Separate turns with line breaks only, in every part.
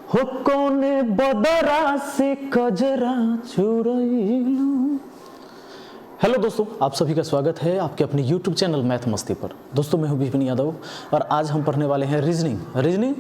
हो कौने बदरा से कजरा चुरैलू। हेलो दोस्तों, आप सभी का स्वागत है आपके अपने YouTube चैनल मैथ मस्ती पर। दोस्तों मैं हूं विपिन यादव और आज हम पढ़ने वाले हैं रीजनिंग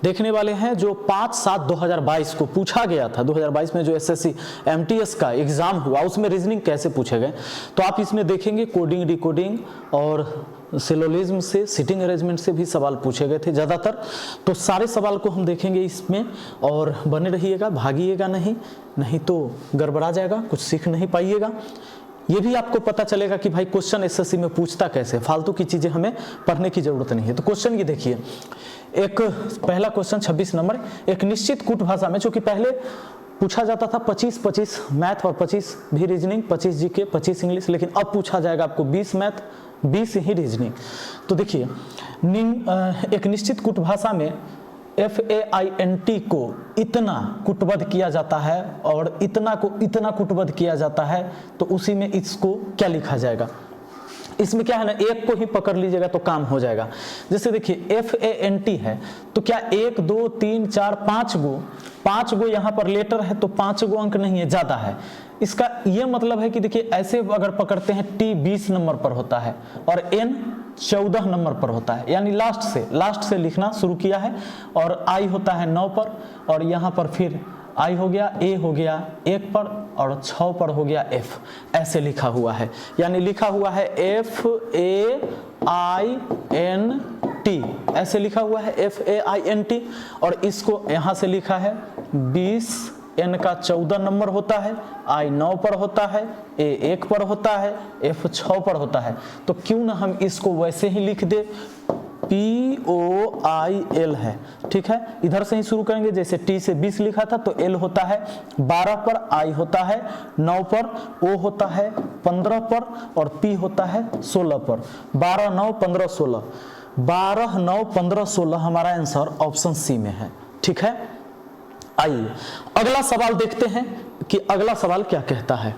देखने वाले हैं जो 5/7/2022 को पूछा गया था। 2022 में जो SSC MTS का एग्जाम हुआ उसमें रीजनिंग कैसे पूछे गए, तो आप इसमें देखेंगे कोडिंग, डिकोडिंग और सिलोजिज्म से, सिटिंग अरेंजमेंट से भी सवाल पूछे गए थे ज़्यादातर। तो सारे सवाल को हम देखेंगे इसमें और बने रहिएगा, भागिएगा नहीं तो गड़बड़ा जाएगा, कुछ सीख नहीं पाइएगा। ये भी आपको पता चलेगा कि भाई क्वेश्चन एसएससी में पूछता कैसे, फालतू की चीज़ें हमें पढ़ने की जरूरत नहीं है। तो क्वेश्चन ये देखिए, एक पहला क्वेश्चन 26 नंबर, एक निश्चित कूट भाषा में, चूंकि पहले पूछा जाता था 25-25 मैथ और 25 भी रीजनिंग, 25 जीके 25 इंग्लिश, लेकिन अब पूछा जाएगा आपको 20 मैथ 20 ही रीजनिंग। तो देखिए, एक निश्चित कूट भाषा में FAINT को इतना कुटबद्ध किया जाता है और इतना को इतना कुटबद्ध किया जाता है, तो उसी में इसको क्या लिखा जाएगा। इसमें क्या है ना, एक को ही पकड़ लीजिएगा तो काम हो जाएगा। जैसे देखिए FANT है तो क्या 1 2 3 4 5 गो यहाँ पर लेटर है तो 5 गो अंक नहीं है, ज़्यादा है। इसका ये मतलब है कि देखिए ऐसे अगर पकड़ते हैं T 20 नंबर पर होता है और N 14 नंबर पर होता है, यानी लास्ट से लिखना शुरू किया है, और I होता है 9 पर, और यहाँ पर फिर I हो गया, A हो गया 1 पर, और 6 पर हो गया F। ऐसे लिखा हुआ है, यानी लिखा हुआ है FAINT, ऐसे लिखा हुआ है FAINT। और इसको यहाँ से लिखा है 20, N का 14 नंबर होता है, I 9 पर होता है, A 1 पर होता है, F 6 पर होता है। तो क्यों ना हम इसको वैसे ही लिख दे, POIL है, ठीक है। इधर से ही शुरू करेंगे, जैसे T से 20 लिखा था तो L होता है 12 पर, I होता है 9 पर, O होता है 15 पर, और P होता है 16 पर। 12 9 15 16, 12 9 15 16 हमारा आंसर ऑप्शन सी में है, ठीक है। आइए अगला सवाल देखते हैं कि अगला सवाल क्या कहता है।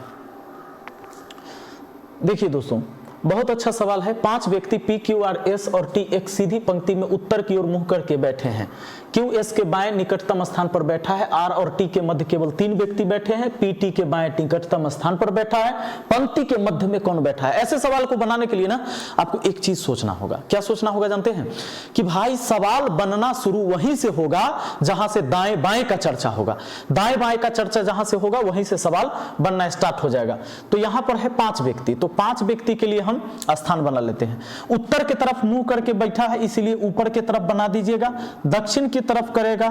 देखिए दोस्तों, बहुत अच्छा सवाल है। 5 व्यक्ति P, Q, R, S और T एक सीधी पंक्ति में उत्तर की ओर मुंह करके बैठे हैं। Q S के बाएं निकटतम स्थान पर बैठा है, R और T के मध्य केवल 3 व्यक्ति बैठे हैं, P T के बाएं निकटतम स्थान पर बैठा है, पंक्ति के मध्य में कौन बैठा है। ऐसे सवाल को बनाने के लिए ना आपको एक चीज सोचना होगा। क्या सोचना होगा जानते हैं, कि भाई सवाल बनना शुरू वहीं से होगा जहां से दाएं बाएं का चर्चा होगा। दाएं बाएं का चर्चा जहां से होगा वहीं से सवाल बनना स्टार्ट हो जाएगा। तो यहां पर है 5 व्यक्ति, तो 5 व्यक्ति के लिए हम स्थान बना लेते हैं। उत्तर की तरफ मुंह करके बैठा है, इसीलिए ऊपर की तरफ बना दीजिएगा। दक्षिण की तरफ करेगा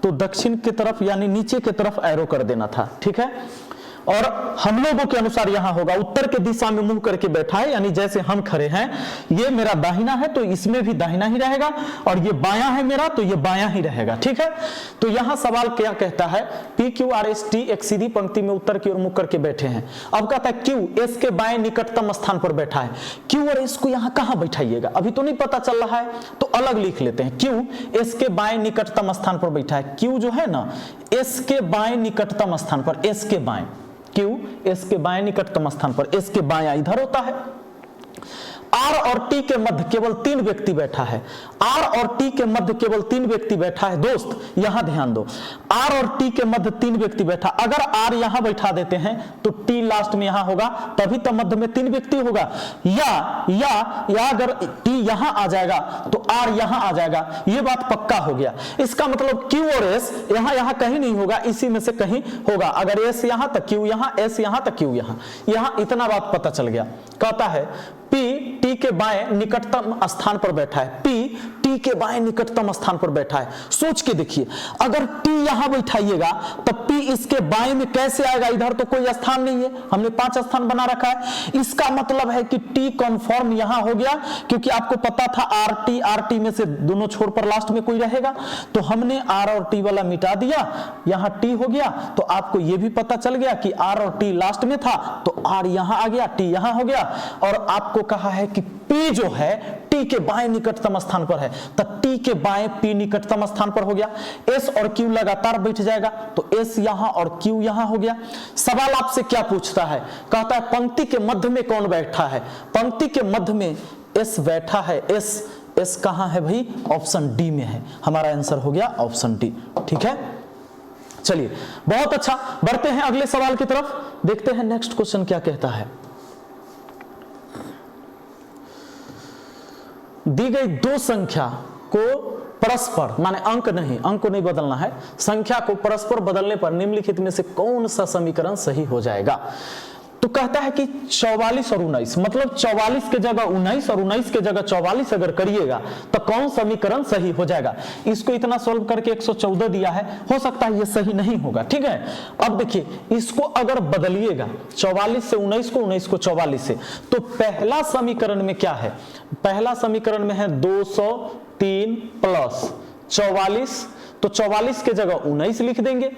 तो दक्षिण की तरफ यानी नीचे की तरफ एरो कर देना था, ठीक है। और हम लोगों के अनुसार यहां होगा, उत्तर के दिशा में मुंह करके बैठा है, यानी जैसे हम खड़े हैं, ये मेरा दाहिना है तो इसमें भी दाहिना ही रहेगा, और ये बायां है मेरा तो ये बायां ही रहेगा, ठीक है। तो यहां सवाल क्या कहता है, P Q R S T एक सीधी पंक्ति में उत्तर की ओर मुंह करके बैठे हैं। अब कहता है Q S के बाएं निकटतम स्थान पर बैठा है। Q और S को यहां कहां बैठाइएगा, अभी तो नहीं पता चल रहा है, तो अलग लिख लेते हैं। Q S के बाएं निकटतम स्थान पर बैठा है। Q जो है ना, S के बाएं निकटतम स्थान पर, S के बाएं, Q S के बाएं निकटतम स्थान पर, S के बायां इधर होता है। R और T के मध्य केवल 3 व्यक्ति बैठा है। R और T के मध्य केवल 3 व्यक्ति बैठा है। दोस्त यहां ध्यान दो, R और T के मध्य 3 व्यक्ति बैठा। अगर R यहां बैठा देते हैं तो T लास्ट में यहां होगा, तभी तो मध्य में 3 व्यक्ति होगा। या अगर T यहां आ जाएगा तो R यहां आ जाएगा, ये बात पक्का हो गया। इसका मतलब Q और S यहां कहीं नहीं होगा, इसी में से कहीं होगा। अगर S यहां तो Q यहां, S यहां तो Q यहां, इतना बात पता चल गया। कहता है P T के बाएं निकटतम स्थान पर बैठा है। P T के बाएं निकटतम स्थान पर बैठा है। सोच के देखिए, अगर T यहां बैठाइएगा तब P इसके बाएं में कैसे आएगा, इधर तो कोई स्थान नहीं है, हमने 5 स्थान बना रखा है। इसका मतलब है कि T कन्फर्म यहां हो गया, क्योंकि आपको पता था RT में से दोनों छोर पर लास्ट में कोई रहेगा, तो हमने R और T वाला मिटा दिया, यहां T हो गया। तो आपको यह भी पता चल गया कि R और T लास्ट में था, तो R यहां आ गया, T यहां हो गया। और आपको कहा है कि P जो है T के बाएं निकटतम स्थान पर है, तो T के बाएं P निकटतम स्थान पर हो गया। S और Q लगातार बैठ जाएगा, तो S यहां और Q यहां हो गया। सवाल आपसे क्या पूछता है, कहता है पंक्ति के मध्य में कौन बैठा है। पंक्ति के मध्य में S बैठा है। S कहां है भाई, ऑप्शन डी में है। हमारा आंसर हो गया ऑप्शन डी, ठीक है। चलिए बहुत अच्छा, बढ़ते हैं अगले सवाल की तरफ, देखते हैं नेक्स्ट क्वेश्चन क्या कहता है। दी गई दो संख्या को परस्पर, माने अंक को नहीं बदलना है, संख्या को परस्पर बदलने पर निम्नलिखित में से कौन सा समीकरण सही हो जाएगा। तो कहता है कि 44 और 19, मतलब 44 के जगह 19 और 19 के जगह 44 अगर करिएगा तो कौन समीकरण सही हो जाएगा। इसको इतना सॉल्व करके 114 दिया है, हो सकता है ये सही नहीं होगा, ठीक है। अब देखिए इसको अगर बदलिएगा 44 से 19 को, 19 को 44 से, तो पहला समीकरण में क्या है, पहला समीकरण में है 203 प्लस 44, तो 44 के जगह 19 लिख देंगे,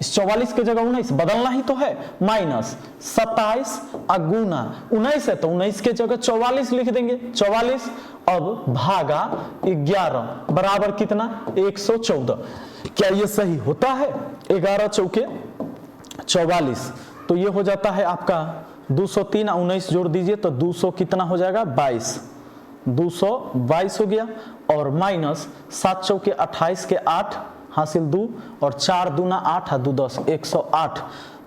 इस 44 के जगह 19 बदलना ही तो है, माइनस 27 गुना 19 है तो 19 के जगह 44 लिख देंगे, 44 अब भागा 11 बराबर कितना 114। क्या ये सही होता है? 11 चौके 44, तो ये हो जाता है आपका 203 और 19 जोड़ दीजिए तो 200 कितना हो जाएगा 22, 222 हो गया, और माइनस 7 चौके 28 के 8 हासिल 2 और 4 दूना 8 2 10 108,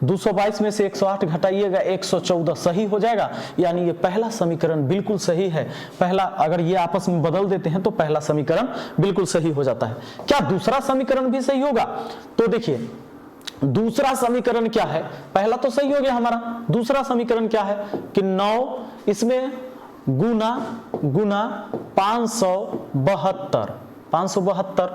222 में से 108 घटाइएगा 114, सही हो जाएगा। यानी ये पहला समीकरण बिल्कुल सही है। पहला अगर ये आपस में बदल देते हैं तो पहला समीकरण बिल्कुल सही हो जाता है। क्या दूसरा समीकरण भी सही होगा? तो देखिए दूसरा समीकरण क्या है, पहला तो सही हो गया हमारा, दूसरा समीकरण क्या है कि 9 इसमें गुना 572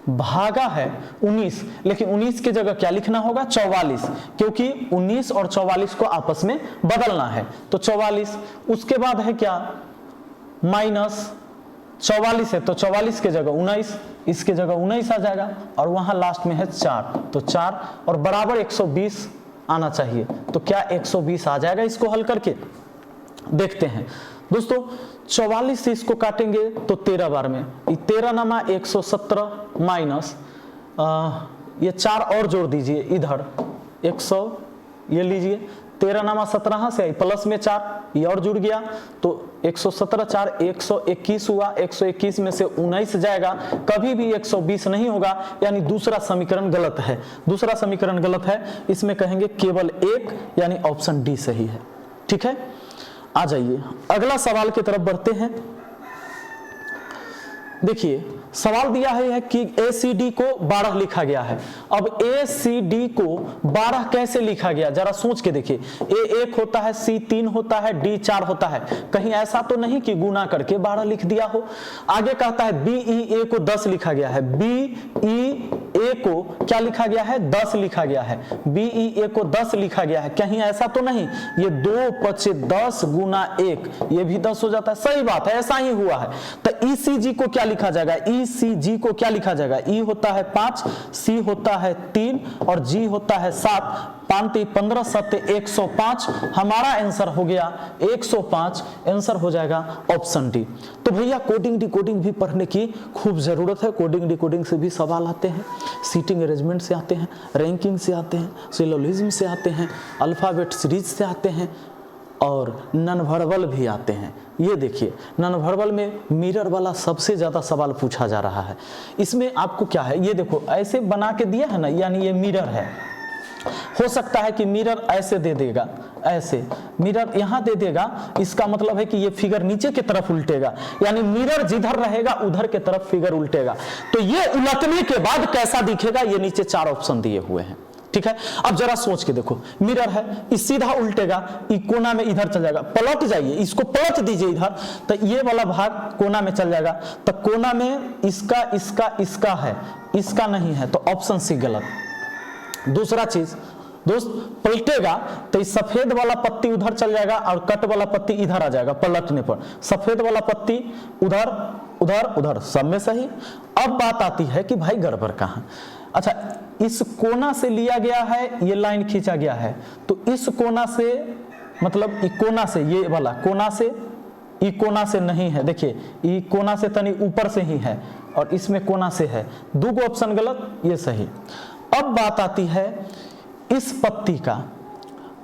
भागा है 19, लेकिन 19 की जगह क्या लिखना होगा 44, क्योंकि 19 और 44 को आपस में बदलना है, तो 44। उसके बाद है क्या माइनस 44 है तो 44 के जगह 19, इसके जगह 19 आ जाएगा, और वहां लास्ट में है 4, तो 4 और बराबर 120 आना चाहिए। तो क्या 120 आ जाएगा? इसको हल करके देखते हैं दोस्तों। 44 से इसको काटेंगे तो 13 बार में 13 नामा 117 माइनस ये 4 और जोड़ दीजिए इधर 100, ये लीजिए 13 नामा 17 से प्लस में 4 ये और जुड़ गया तो 117 4 121 हुआ, 121 में से 19 जाएगा, कभी भी 120 नहीं होगा, यानी दूसरा समीकरण गलत है। दूसरा समीकरण गलत है, इसमें कहेंगे केवल एक, यानी ऑप्शन डी सही है। ठीक है, आ जाइए अगला सवाल की तरफ बढ़ते हैं। देखिए सवाल दिया है कि ACD को 12 लिखा गया है। अब ACD को 12 कैसे लिखा गया जरा सोच के देखिए। A 1 होता है, C 3 होता है, D 4 होता है, कहीं ऐसा तो नहीं कि गुना करके 12 लिख दिया हो। आगे कहता है BEA को 10 लिखा गया है, BEA को क्या लिखा गया है 10 लिखा गया है, BEA को 10 लिखा गया है, कहीं ऐसा तो नहीं ये 2 5 10 गुना 1 ये भी 10 हो जाता है, सही बात है ऐसा ही हुआ है। तो ECG को क्या लिखा जाएगा, ECG को क्या लिखा जाएगा, E होता है 5, C होता है 3 और G होता है 7, 5 15 7 105, हमारा आंसर हो गया 105, आंसर हो जाएगा ऑप्शन डी। तो भैया कोडिंग डिकोडिंग भी पढ़ने की खूब जरूरत है। कोडिंग डिकोडिंग से भी सवाल आते हैं, सीटिंग अरेंजमेंट से आते हैं, रैंकिंग से आते हैं, सिलोजिज्म से आते हैं, अल्फाबेट सीरीज से आते हैं और नॉन वर्बल भी आते हैं। ये देखिए नॉन वर्बल में मिरर वाला सबसे ज़्यादा सवाल पूछा जा रहा है। इसमें आपको क्या है, ये देखो ऐसे बना के दिया है ना, यानी ये मिरर है। हो सकता है कि मिरर ऐसे दे देगा, ऐसे मिरर यहाँ दे देगा, इसका मतलब है कि ये फिगर नीचे की तरफ उल्टेगा, यानी मिरर जिधर रहेगा उधर के तरफ फिगर उल्टेगा। तो ये उलटने के बाद कैसा दिखेगा, ये नीचे 4 ऑप्शन दिए हुए हैं। ठीक है, अब जरा सोच के देखो, मिरर है, इस सीधा उल्टेगा, कोना में इधर चल जाएगा, पलट जाइए, इसको पलट दीजिए इधर, तो ये वाला भाग कोना में चल जाएगा। तो कोना में इसका इसका इसका है, इसका नहीं है, तो ऑप्शन सी गलत। दूसरा चीज दोस्त, पलटेगा तो इस सफेद वाला पत्ती उधर चल जाएगा और कट वाला पत्ती इधर आ जाएगा पलटने पर, सफेद वाला पत्ती उधर उधर उधर, सब में सही। अब बात आती है कि भाई गड़बड़ कहाँ। अच्छा, इस कोना से लिया गया है, ये लाइन खींचा गया है, तो इस कोना से मतलब ई कोना से, ये वाला कोना से, ई कोना से नहीं है, देखिए ई कोना से तनी ऊपर से ही है और इसमें कोना से है, दो ऑप्शन गलत, ये सही। अब बात आती है इस पत्ती का।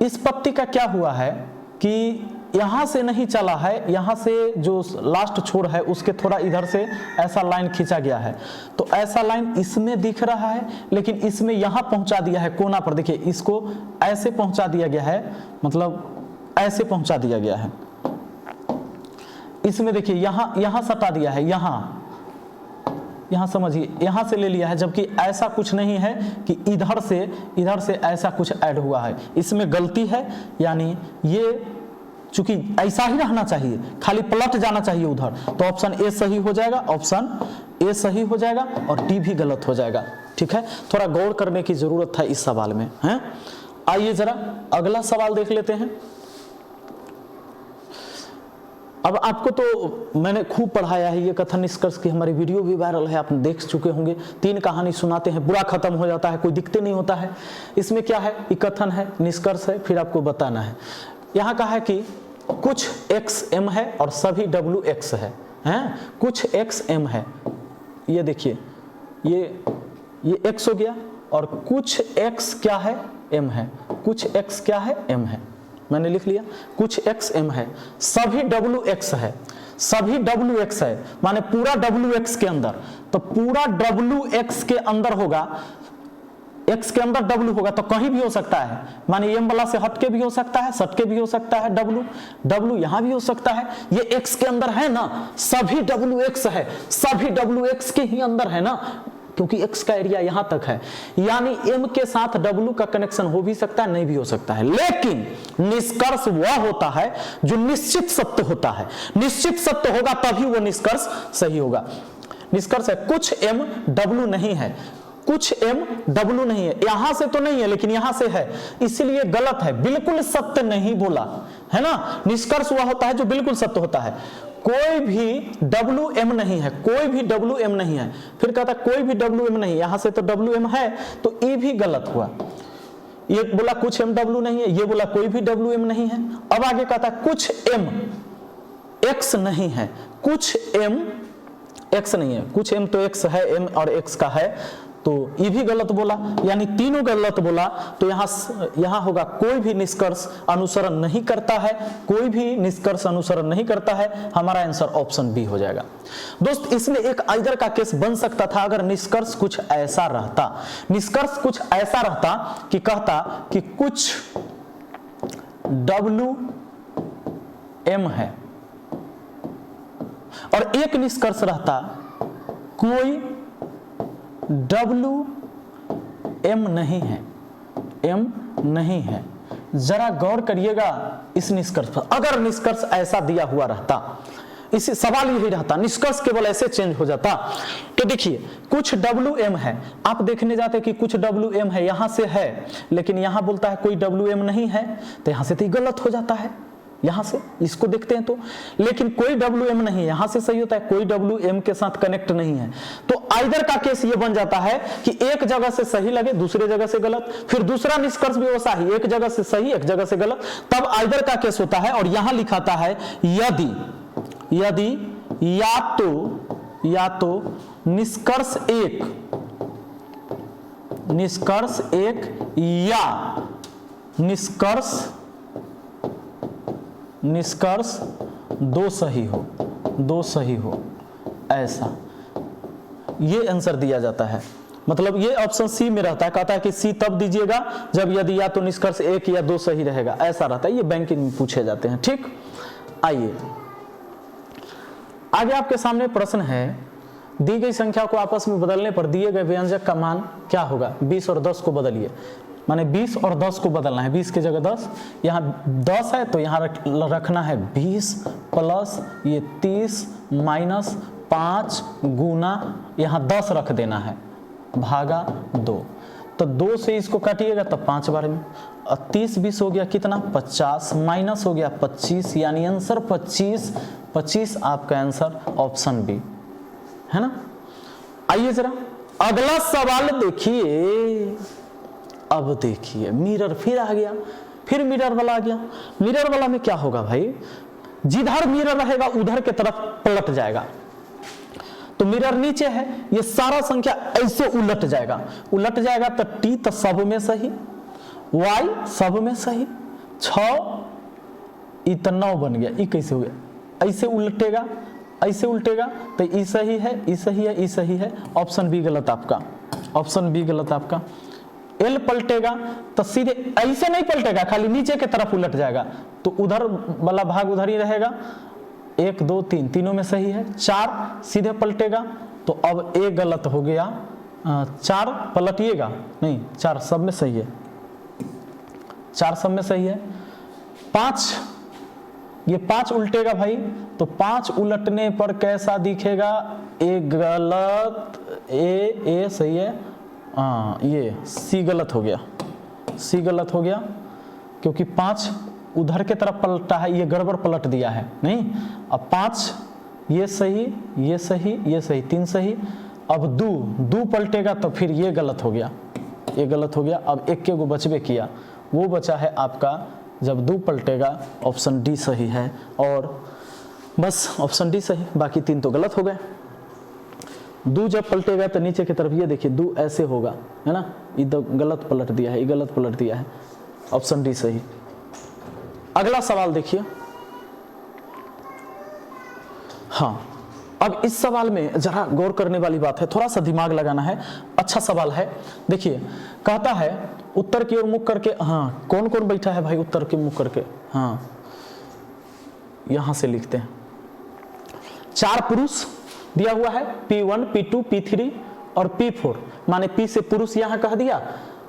इस पत्ती का क्या हुआ है कि यहां से नहीं चला है, यहां से जो लास्ट छोर है उसके थोड़ा इधर से ऐसा लाइन खींचा गया है, तो ऐसा लाइन इसमें दिख रहा है, लेकिन इसमें यहां पहुंचा दिया है कोना पर। देखिए इसको ऐसे पहुंचा दिया गया है, मतलब ऐसे पहुंचा दिया गया है, इसमें देखिए यहां सटा दिया है, यहां समझिए, यहां से ले लिया है, जबकि ऐसा कुछ नहीं है कि इधर से ऐसा कुछ ऐड हुआ है। इसमें गलती है, यानी ये चूंकि ऐसा ही रहना चाहिए, खाली पलट जाना चाहिए उधर, तो ऑप्शन ए सही हो जाएगा, ऑप्शन ए सही हो जाएगा और डी भी गलत हो जाएगा। ठीक है, थोड़ा गौर करने की जरूरत है इस सवाल में है। आइए जरा अगला सवाल देख लेते हैं। अब आपको तो मैंने खूब पढ़ाया है, ये कथन निष्कर्ष की हमारी वीडियो भी वायरल है, आप देख चुके होंगे। 3 कहानी सुनाते हैं, बुरा खत्म हो जाता है, कोई दिक्कत नहीं होता है। इसमें क्या है, ये कथन है, निष्कर्ष है, फिर आपको बताना है। यहाँ कहा है कि कुछ x m है और सभी w x है, हैं? कुछ x m है, ये देखिए ये x हो गया, और कुछ x क्या है, m है, कुछ x क्या है, m है, मैंने लिख लिया, कुछ x m है, सभी w x है, सभी w x है, माने पूरा w x के अंदर, तो पूरा w x के अंदर होगा, x के अंदर w होगा, तो कहीं भी हो सकता है, माने m वाला से हटके भी हो सकता है, सटके भी हो सकता है, w यहां भी हो सकता है, ये x के अंदर है ना, सभी w x है, सभी w x के ही अंदर है ना, क्योंकि x का एरिया यहां तक है, यानी m के साथ w का कनेक्शन हो भी सकता है, नहीं भी हो सकता है, लेकिन निष्कर्ष वह होता है जो निश्चित सत्य होता है, निश्चित सत्य होगा तभी वो निष्कर्ष सही होगा। निष्कर्ष है कुछ m w नहीं है, कुछ m w नहीं है, यहां से तो नहीं है लेकिन यहां से है, इसलिए गलत है, बिल्कुल सत्य नहीं बोला है ना। निष्कर्ष वह होता है जो बिल्कुल सत्य होता है, कोई भी WM नहीं है, कोई भी WM नहीं है, फिर कहता कोई भी WM नहीं, यहां से तो WM है, तो ये भी गलत हुआ। ये बोला कुछ MW नहीं है, ये बोला कोई भी WM नहीं है। अब आगे कहता कुछ M X नहीं है, कुछ M X नहीं है, कुछ M तो X है, M और X का है, तो ये भी गलत बोला, यानी तीनों गलत बोला। तो यहां होगा कोई भी निष्कर्ष अनुसरण नहीं करता है, कोई भी निष्कर्ष अनुसरण नहीं करता है, हमारा आंसर ऑप्शन बी हो जाएगा। दोस्त इसमें एक आइदर का केस बन सकता था अगर निष्कर्ष कुछ ऐसा रहता, निष्कर्ष कुछ ऐसा रहता कि कहता कि कुछ WM है, और एक निष्कर्ष रहता कोई WM नहीं है, M नहीं है। जरा गौर करिएगा इस निष्कर्ष पर, अगर निष्कर्ष ऐसा दिया हुआ रहता, इसी सवाल यही रहता, निष्कर्ष केवल ऐसे चेंज हो जाता। तो देखिए कुछ WM है, आप देखने जाते कि कुछ WM है, यहां से है, लेकिन यहां बोलता है कोई WM नहीं है, तो यहां से तो गलत हो जाता है, यहां से इसको देखते हैं तो, लेकिन कोई WM नहीं, यहां से सही होता है, कोई WM के साथ कनेक्ट नहीं है। तो आइदर का केस ये बन जाता है कि एक जगह से सही लगे, दूसरे जगह से गलत, फिर दूसरा निष्कर्ष भी वैसा ही, एक जगह से सही, एक जगह से गलत, तब आइदर का केस होता है। और यहां लिखाता है यदि या तो निष्कर्ष एक या निष्कर्ष दो सही हो, ऐसा ये आंसर दिया जाता है। मतलब ये ऑप्शन सी में रहता है, कहता है कि सी तब दीजिएगा जब यदि या तो निष्कर्ष 1 या 2 सही रहेगा, ऐसा रहता है। ये बैंकिंग में पूछे जाते हैं। ठीक, आइए आगे आपके सामने प्रश्न है, दी गई संख्या को आपस में बदलने पर दिए गए व्यंजक का मान क्या होगा। 20 और 10 को बदलिए, माने 20 और 10 को बदलना है, 20 की जगह 10, यहाँ 10 है तो यहाँ रखना है 20 प्लस ये 30 माइनस 5 गुना यहाँ 10 रख देना है भागा 2, तो 2 से इसको काटिएगा तो 5 बार में, और 30 20 हो गया कितना 50, माइनस हो गया 25, यानी आंसर 25 आपका आंसर ऑप्शन बी है ना। आइए जरा अगला सवाल देखिए। अब देखिए मिरर फिर आ गया, फिर मिरर वाला आ गया। मिरर वाला में क्या होगा भाई, जिधर मिरर रहेगा उधर के तरफ पलट जाएगा। तो मिरर नीचे है, ये सारा संख्या ऐसे उलट जाएगा तो टी तो सब में सही, y सब में सही, 6 ई तो 9 बन गया, ई कैसे हो गया, ऐसे उल्टेगा, ऐसे उल्टेगा तो ई सही है, ई सही है, ई सही है, ऑप्शन बी गलत आपका, ऑप्शन बी गलत आपका। एल पलटेगा तो सीधे ऐसे नहीं पलटेगा, खाली नीचे के तरफ उलट जाएगा, तो उधर वाला भाग उधर ही रहेगा। 1 2 3 तीनों में सही है। 4 सीधे पलटेगा तो अब ए गलत हो गया, 4 पलटिएगा नहीं, 4 सब में सही है, 4 सब में सही है। 5 ये 5 उल्टेगा भाई, तो 5 उलटने पर कैसा दिखेगा, ए गलत, ए सही है, ये सी गलत हो गया, सी गलत हो गया, क्योंकि 5 उधर के तरफ पलटा है, ये गड़बड़ पलट दिया है नहीं। अब 5 ये सही, ये सही, ये सही, 3 सही। अब दू पलटेगा तो फिर ये गलत हो गया, ये गलत हो गया। अब एक के गो बचबे किया, वो बचा है आपका, जब दू पलटेगा ऑप्शन डी सही है, और बस ऑप्शन डी सही, बाकी 3 तो गलत हो गए। दू जब पलटेगा तो नीचे की तरफ ये देखिए दू ऐसे होगा, है ना, ये तो गलत पलट दिया है, ये गलत पलट दिया है, ऑप्शन डी सही। अगला सवाल देखिए, हाँ अब इस सवाल में जरा गौर करने वाली बात है, थोड़ा सा दिमाग लगाना है, अच्छा सवाल है। देखिए कहता है उत्तर की ओर मुख करके, हाँ कौन कौन बैठा है भाई उत्तर की मुख करके, हाँ यहां से लिखते हैं। 4 पुरुष दिया हुआ है, P1 P2 P3 और P4, माने P से पुरुष यहां कह दिया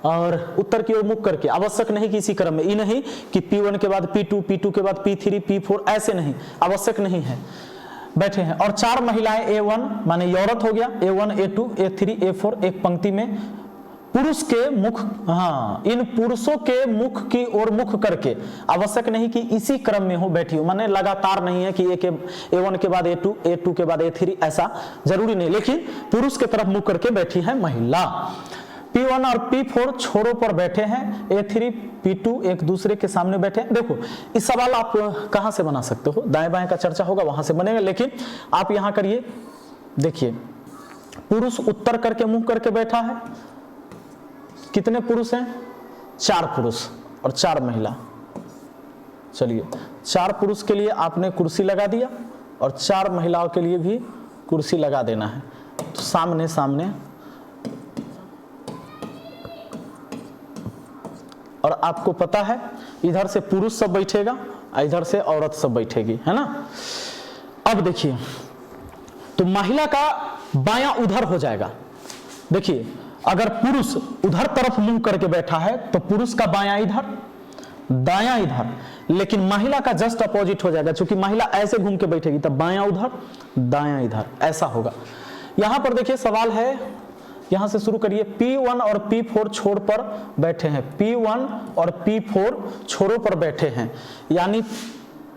और उत्तर की ओर मुख करके, आवश्यक नहीं कि इसी क्रम में, ये नहीं कि P1 के बाद P2 P2 के बाद P3 P4, ऐसे नहीं, आवश्यक नहीं है, बैठे हैं। और 4 महिलाएं A1 माने ये औरत हो गया, A1 A2 A3 A4 एक पंक्ति में, पुरुष के मुख, हाँ इन पुरुषों के मुख की ओर मुख करके, आवश्यक नहीं कि इसी क्रम में हो बैठी हो, माने लगातार नहीं है कि A1 के बाद A2 A2 के बाद A3, ऐसा जरूरी नहीं, लेकिन पुरुष के तरफ मुख करके बैठी है महिला। P1 और P4 छोरों पर बैठे हैं, A3 P2 एक दूसरे के सामने बैठे हैं। देखो इस सवाल आप कहां से बना सकते हो, दाएं बाएं का चर्चा होगा वहां से बनेगा, लेकिन आप यहां करिए। देखिए पुरुष उत्तर करके मुंह करके बैठा है, कितने पुरुष हैं, 4 पुरुष और 4 महिला। चलिए 4 पुरुष के लिए आपने कुर्सी लगा दिया और 4 महिलाओं के लिए भी कुर्सी लगा देना है, तो सामने सामने, और आपको पता है इधर से पुरुष सब बैठेगा, इधर से औरत सब बैठेगी, है ना। अब देखिए तो महिला का बायां उधर हो जाएगा। देखिए अगर पुरुष उधर तरफ मुंह करके बैठा है तो पुरुष का बायां इधर, दायां इधर, लेकिन महिला का जस्ट अपोजिट हो जाएगा, क्योंकि महिला ऐसे घूम के बैठेगी तब बायां उधर दायां इधर, ऐसा होगा। यहां पर देखिए सवाल है, यहां से शुरू करिए। P1 और P4 छोर पर बैठे हैं, P1 और P4 छोरों पर बैठे हैं, यानी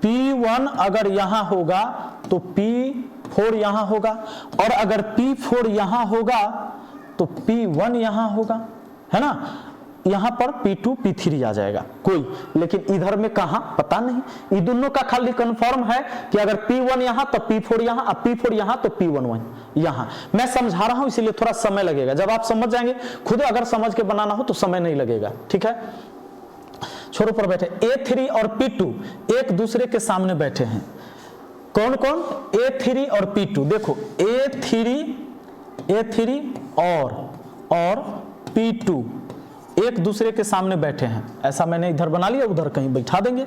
P1 अगर यहां होगा तो P4 यहां होगा, और अगर P4 यहां होगा तो P1 यहां होगा, है ना। यहां पर P2 P3 आ जाएगा कोई, लेकिन इधर में कहां पता नहीं, ये दोनों का खाली कंफर्म है कि अगर P1 यहां तो P4 यहां, अब P4 यहां तो P1 यहां। मैं समझा रहा हूं इसलिए थोड़ा समय लगेगा, जब आप समझ जाएंगे, खुद अगर समझ के बनाना हो तो समय नहीं लगेगा, ठीक है। छोरों पर बैठे A3 और P2 एक दूसरे के सामने बैठे हैं, कौन कौन, A3 और P2। देखो A3 और P2 एक दूसरे के सामने बैठे हैं, ऐसा मैंने इधर बना लिया, उधर कहीं बैठा देंगे,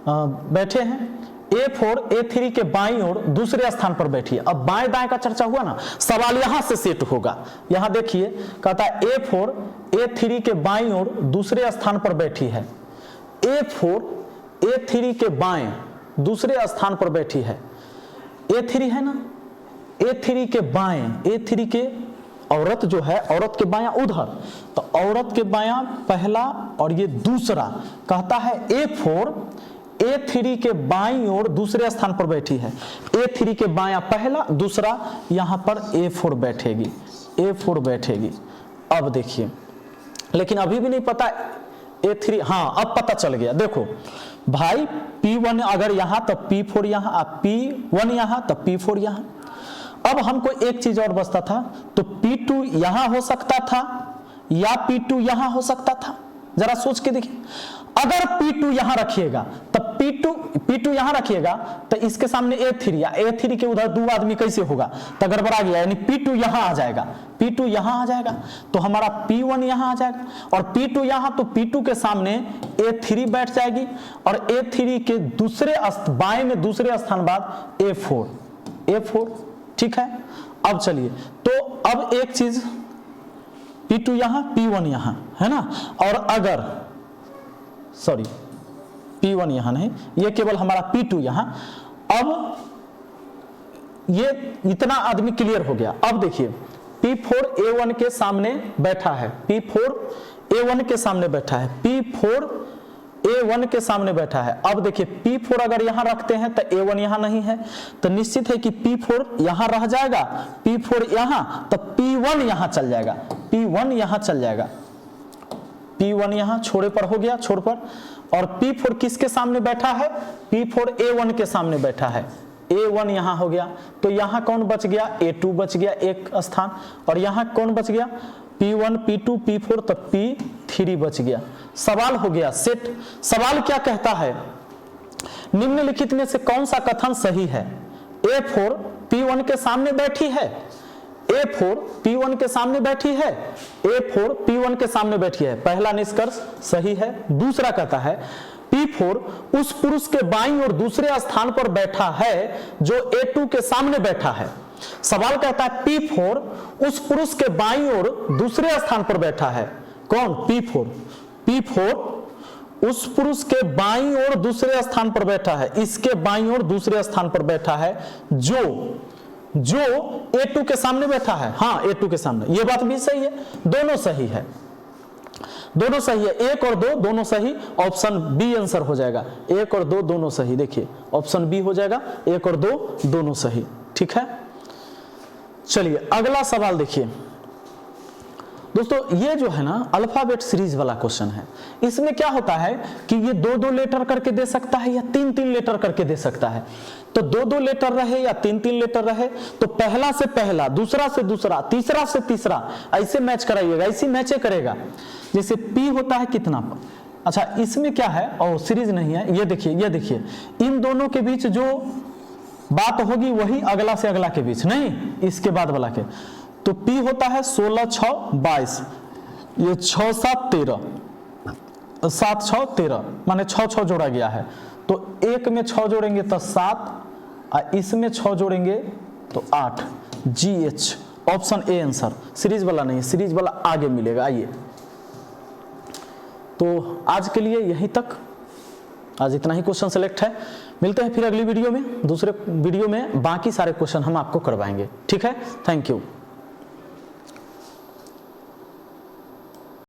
बैठे हैं। A4 A3 के बाईं ओर दूसरे स्थान पर बैठी है। अब बाएं दाएं का चर्चा हुआ ना, सवाल यहां से सेट होगा। यहां देखिए कहता है A4 A3 के बाईं ओर दूसरे स्थान पर बैठी है, A4 A3 के बाएं दूसरे स्थान पर बैठी है, A3 है ना, A3 के बाएं, A3 के औरत जो है, औरत के बायां उधर, तो औरत के बायां पहला और ये दूसरा, कहता है A4 A3 के बाईं ओर दूसरे स्थान पर बैठी है, A3 के बायां पहला, दूसरा, यहां पर A4 बैठेगी, A4 बैठेगी। अब देखिए, लेकिन अभी भी नहीं पता A3, हाँ अब पता चल गया। देखो भाई P1 अगर यहां तो P4 यहां, P1 यहां तो P4 यहां। अब हमको एक चीज और बचता था, तो P2 यहां हो सकता था या P2 यहां हो सकता था, जरा सोच के देखिए। अगर P2 यहां रखिएगा तब P2 यहां रखिएगा तो इसके सामने A3 या A3 के उधर 2 आदमी कैसे होगा, तो गड़बड़ा गया, यानी P2 यहां आ जाएगा, P2 यहां आ जाएगा तो हमारा P1 यहां आ जाएगा और P2 यहां, तो P2 के सामने A3 बैठ जाएगी और A3 के बाएं में दूसरे स्थान बाद A4, ठीक है। अब चलिए, तो अब एक चीज P2 यहां, P1 यहां, है ना, और अगर P1 यहां नहीं, ये केवल हमारा P2 यहां। अब ये इतना आदमी क्लियर हो गया। अब देखिए P4 A1 के सामने बैठा है, P4 A1 के सामने बैठा है, P4 A1 के सामने बैठा है। अब देखिए P4 अगर यहां रखते हैं तो A1 यहां नहीं है, तो निश्चित है कि P4 यहां रह जाएगा, P4 यहां, तो P1 यहां चल जाएगा, P1 यहां चल जाएगा, P1 यहां छोड़े पर हो गया, छोड़ पर। और P4 किसके सामने बैठा है, P4 A1 के सामने बैठा है, A1 यहां हो गया, तो यहां कौन बच गया, A2 बच गया एक स्थान, और यहां कौन बच गया, P1 P2 P4, तो P3 बच गया। सवाल हो गया सेट। सवाल क्या कहता है, निम्नलिखित में से कौन सा कथन सही है। A4 P1 के सामने बैठी है, A4 P1 के सामने बैठी है, A4 P1 के सामने बैठी है, पहला निष्कर्ष सही है। दूसरा कहता है P4 उस पुरुष के बाईं और दूसरे स्थान पर बैठा है जो A2 के सामने बैठा है। सवाल कहता है P4 उस पुरुष के बाईं और दूसरे स्थान पर बैठा है, कौन, P4 उस पुरुष के बाईं और दूसरे स्थान पर बैठा है, इसके बाईं और दूसरे स्थान पर बैठा है जो A2 के सामने बैठा है, हाँ A2 के सामने, ये बात भी सही है, दोनों सही है, दोनों सही है, 1 और 2 दोनों सही, ऑप्शन बी आंसर हो जाएगा, 1 और 2 दोनों सही। देखिए ऑप्शन बी हो जाएगा, 1 और 2 दोनों सही, ठीक है। चलिए अगला सवाल देखिए दोस्तों, ये जो है ना अल्फाबेट सीरीज वाला क्वेश्चन है। इसमें क्या होता है कि ये 2-2 लेटर करके दे सकता है या 3-3 लेटर करके दे सकता है। तो 2-2 लेटर रहे या 3-3 लेटर रहे तो पहला से पहला, दूसरा से दूसरा, तीसरा से तीसरा, ऐसे मैच कराइएगा, ऐसी मैचे करेगा। जैसे P होता है कितना, अच्छा इसमें क्या है, और सीरीज नहीं है, ये देखिए इन दोनों के बीच जो बात होगी वही अगला से अगला के बीच, नहीं इसके बाद वाला के। तो P होता है 16 6 22, ये 6 7 13, 7 6 13 माने 6 जोड़ा गया है। तो एक में 6 जोड़ेंगे तो 7 और इसमें 6 जोड़ेंगे तो 8, GH option A answer. Series वाला नहीं, सीरीज वाला आगे मिलेगा। आइए तो आज के लिए यहीं तक, आज इतना ही क्वेश्चन सेलेक्ट है। मिलते हैं फिर अगली वीडियो में, दूसरे वीडियो में बाकी सारे क्वेश्चन हम आपको करवाएंगे, ठीक है। Thank you.